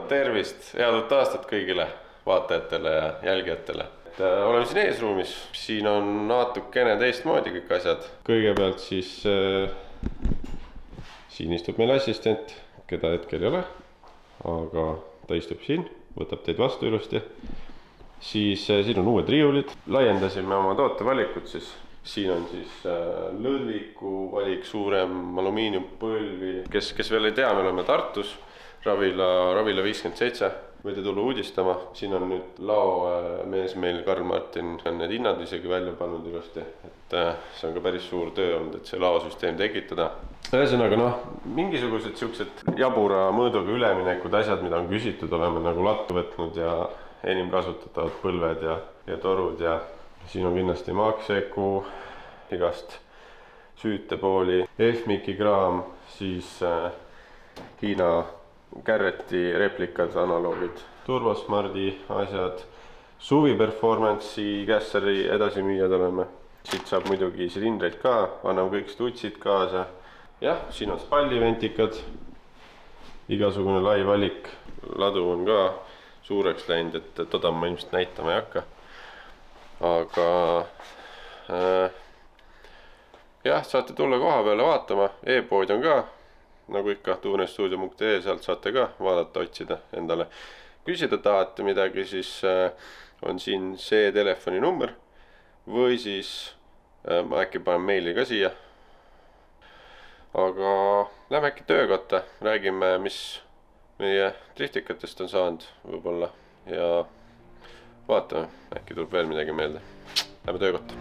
tervist, head uut aastat kõigile vaatajatele ja jälgijatele. Oleme siin eesruumis, siin on natukene teistmoodi kõik asjad. Kõigepealt siis siin istub meil assistent, keda hetkel ei ole, aga ta istub siin, võtab teid vastu ilusti. Siis siin on uued riiulid, laiendasime oma tootevalikut siis. Siin on siis lõdviku valik, suurem alumiiniumpõlvi. Kes veel ei tea, me oleme Tartus, Ravila 57. Võite tulla uudistama. Siin on nüüd laomees meil, Karl Martin, on need hinnad isegi välja pannud ilusti. Et see on ka päris suur töö olnud, et see laosüsteem tekitada. Ühesõnaga, mingisugused siuksed jabura mõõduga üleminekud asjad, mida on küsitud, oleme nagu lattu võtnud ja enim kasutatavad põlved ja torud ja siin on kindlasti Maxeku, igast süütepooli, F-Miki kraam, siis Hiina Garretti replikad, analoogid, Turbosmardi asjad, Suvi Performance'i Gasseri edasimüüjad oleme. Siit saab muidugi silindreid ka, anname kõik stutsid kaasa. Jah, siin on spalliventikad, igasugune lai valik. Ladu on ka suureks läinud, et toda ma ilmselt näitama ei hakka. Aga jah, saate tulla koha peale vaatama, e-pood on ka, nagu ikka tuunestuudio.ee, sealt saate ka vaadata, otsida endale. Küsida tahate midagi, siis on siin see telefoni number või siis ma äkki panen meili ka siia. Aga lähme äkki töökotta, räägime, mis meie driftikatest on saanud võib-olla ja vaatame, äkki tuleb veel midagi meelde. Lähme töökotta.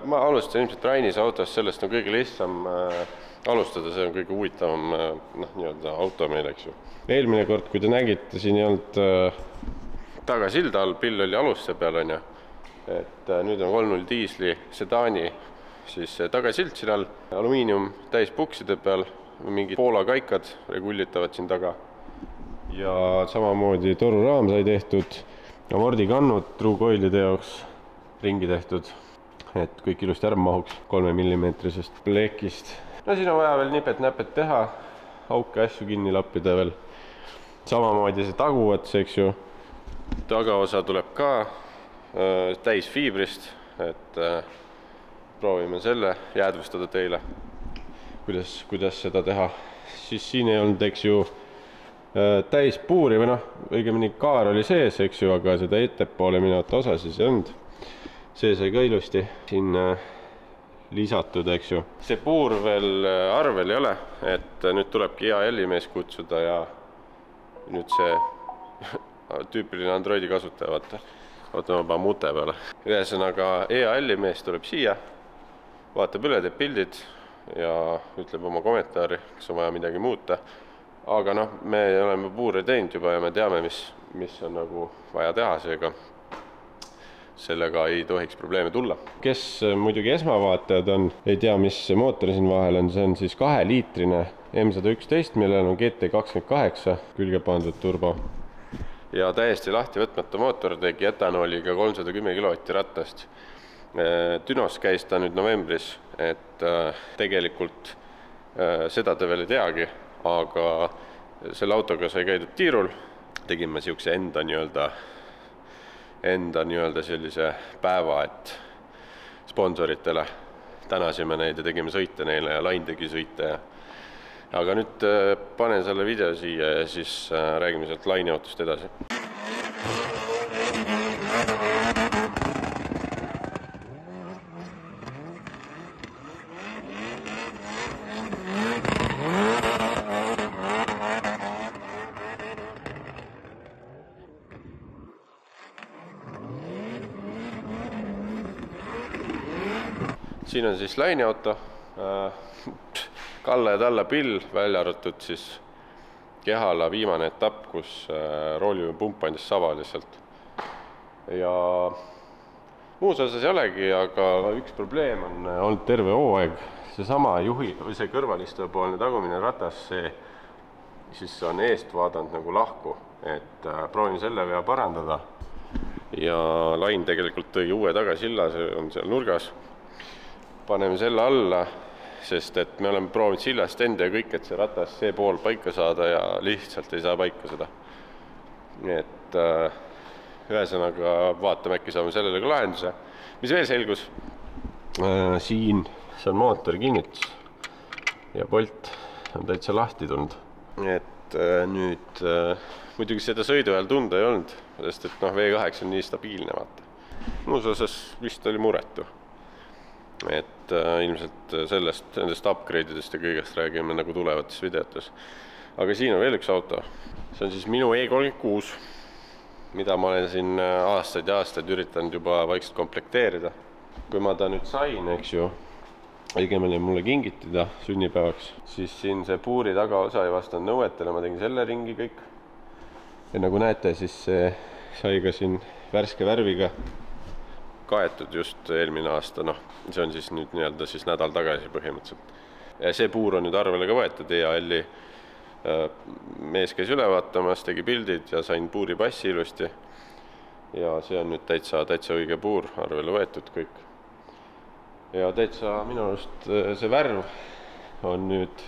Ma alustan ilmselt Rainis autost, sellest on kõige lihtsam alustada, see on kõige huvitavam auto meil, eks ju. Eelmine kord, kui te nägite, siin ei olnud tagasilda all, pill oli aluste peal, on ju. Et nüüd on 3.0 diisli sedaani, siis tagasild siin all, alumiinium täis pukside peal, mingid Poola kaikad regulitavad siin taga. Ja samamoodi toruraam sai tehtud, amordikannud truukoilide jaoks ringi tehtud. Et kõik ilusti ära mahuks 3 mm plekist. No siin on vaja veel nipet-näpet teha, auke asju kinni lappida veel. Samamoodi see taguots, eks ju. Tagaosa tuleb ka täis fiibrist, et proovime selle jäädvustada teile, kuidas seda teha. Siis siin ei olnud, eks ju, täis puuri või õigemini kaar oli sees, eks ju, aga seda ettepoole minevat osa siis ei olnud. See sai ka ilusti siin lisatud, eks ju. See puur veel arvel ei ole, et nüüd tulebki EAL-i mees kutsuda ja nüüd see tüüpiline Androidi kasutaja, vaata. Vaata, ma panen mute peale. Ühesõnaga EAL-i mees tuleb siia, vaatab üle, teeb pildid ja ütleb oma kommentaari, kas on vaja midagi muuta. Aga me oleme puure teinud juba ja me teame, mis on nagu vaja teha seega. Sellega ei tohiks probleeme tulla. Kes muidugi esmavaatajad on, ei tea, mis mootor siin vahel on, see on siis 2-liitrine M111, millel on GT28 külge pandud turbo. Ja täiesti lahti võtmata mootor tegi etanooliga 310 kW rattast. Dünos käis ta nüüd novembris, et tegelikult seda te veel ei teagi, aga selle autoga sai käidud tiirul. Tegime siukse enda sellise päeva, et sponsoritele tänasime neid ja tegime sõite neile ja Lain tegi sõite. Aga nüüd panen selle video siia ja siis räägime sealt Laini autost edasi. siin on siis lainiauto, Kalle ja Talle pill, välja arvatud siis Kehala viimane etapp, kus roolivõimepump andis saba lihtsalt. Ja muus osas ei olegi, aga üks probleem on olnud terve hooaeg. Seesama see kõrvalistujapoolne tagumine ratas, see siis on eest vaadanud nagu lahku, et proovin selle vea parandada. Ja lain tegelikult tõi uue tagasilla, see on seal nurgas. Paneme selle alla, sest et me oleme proovinud sillast enda ja kõik, et see ratas see pool paika saada ja lihtsalt ei saa paika seda. Et ühesõnaga vaatame, äkki saame sellele ka lahenduse. Mis veel selgus? Siin see on mootori kinnitus ja polt on täitsa lahti tulnud. Et nüüd muidugi seda sõidu ajal tunda ei olnud, sest et V8 on nii stabiilne, vaata. Muus osas vist oli muretu. Et ilmselt nendest upgrade'idest ja kõigest räägime nagu tulevates videotes. Aga siin on veel üks auto. See on siis minu E36, mida ma olen siin aastaid ja aastaid üritanud juba vaikselt komplekteerida. Kui ma ta nüüd sain, eks ju, õigemini mulle kingitida sünnipäevaks, siis siin see puuri tagaosa ei vastanud nõuetele, ma tegin selle ringi kõik. Ja nagu näete, siis see sai ka siin värske värviga kaetud just eelmine aasta, see on siis nüüd nii-öelda siis nädal tagasi põhimõtteliselt. Ja see puur on nüüd arvele ka võetud, EAL-i mees käis üle vaatamas, tegi pildid ja sain puuri passi ilusti. Ja see on nüüd täitsa õige puur, arvele võetud kõik. Ja täitsa minu arust see värv on nüüd,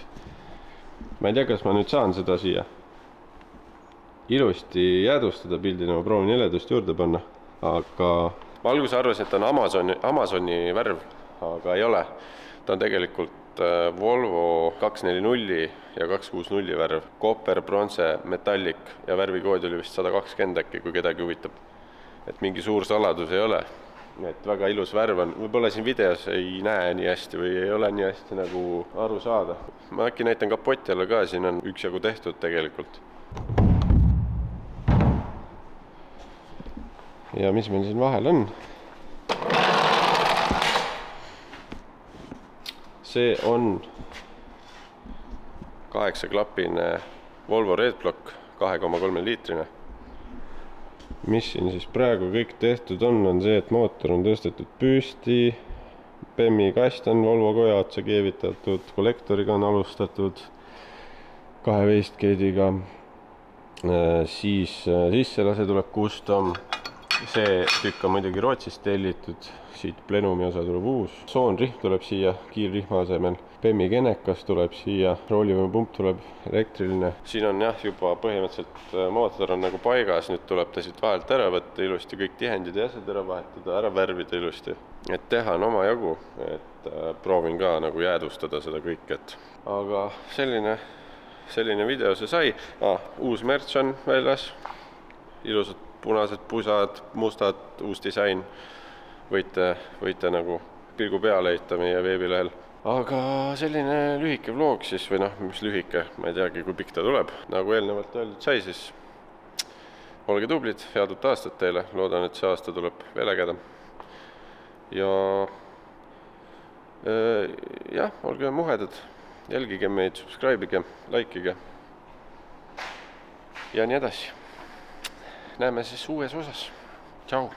ma ei tea, kas ma nüüd saan seda siia ilusti jäädustada pildina, ma proovin heledust juurde panna, aga ma alguses arvasin, et on Amazoni värv, aga ei ole. Ta on tegelikult Volvo 240 ja 260 värv. Copper, bronze, metallic ja värvikood oli vist 120 äkki, kui kedagi huvitab. Et mingi suur saladus ei ole. Et väga ilus värv on. Võib-olla siin videos ei näe nii hästi või ei ole nii hästi nagu aru saada. Ma äkki näitan kapoti alla ka, siin on üksjagu tehtud tegelikult. Ja mis meil siin vahel on? See on 8-klapine Volvo Redblock 2,3 liitrine. Mis siin siis praegu kõik tehtud on see, et mootor on tõstetud püsti, PEM-i kast on Volvo koja otsa keevitatud, kollektoriga on alustatud 2 wastegate'iga, siis sisselase tuleb custom. See tükk on muidugi Rootsist tellitud, siit plenumi osa tuleb uus. Soonrihm tuleb siia kiirrihma asemel, PEM-i kenekas tuleb siia, roolivõimepump tuleb elektriline. Siin on jah, juba põhimõtteliselt mootor on nagu paigas, nüüd tuleb ta siit vahelt ära võtta, ilusti kõik tihendid ja asjad ära vahetada, ära värvida ilusti. Et teha on oma jagu, et proovin ka nagu jäädustada seda kõik, et aga selline video see sai. Uus merch on väljas, ilusad punased pusad, mustad, uus disain. Võite nagu pilgu peale heita meie veebilehel. Aga selline lühike vlog siis, või mis lühike, ma ei teagi, kui pikk ta tuleb. Nagu eelnevalt öeldud sai, siis olge tublid, head uut aastat teile. Loodan, et see aasta tuleb veel ägedam. Ja jah, olge muhedad, jälgige meid, subscribe'ige, likeige ja nii edasi. Näeme siis uues osas. Tšau!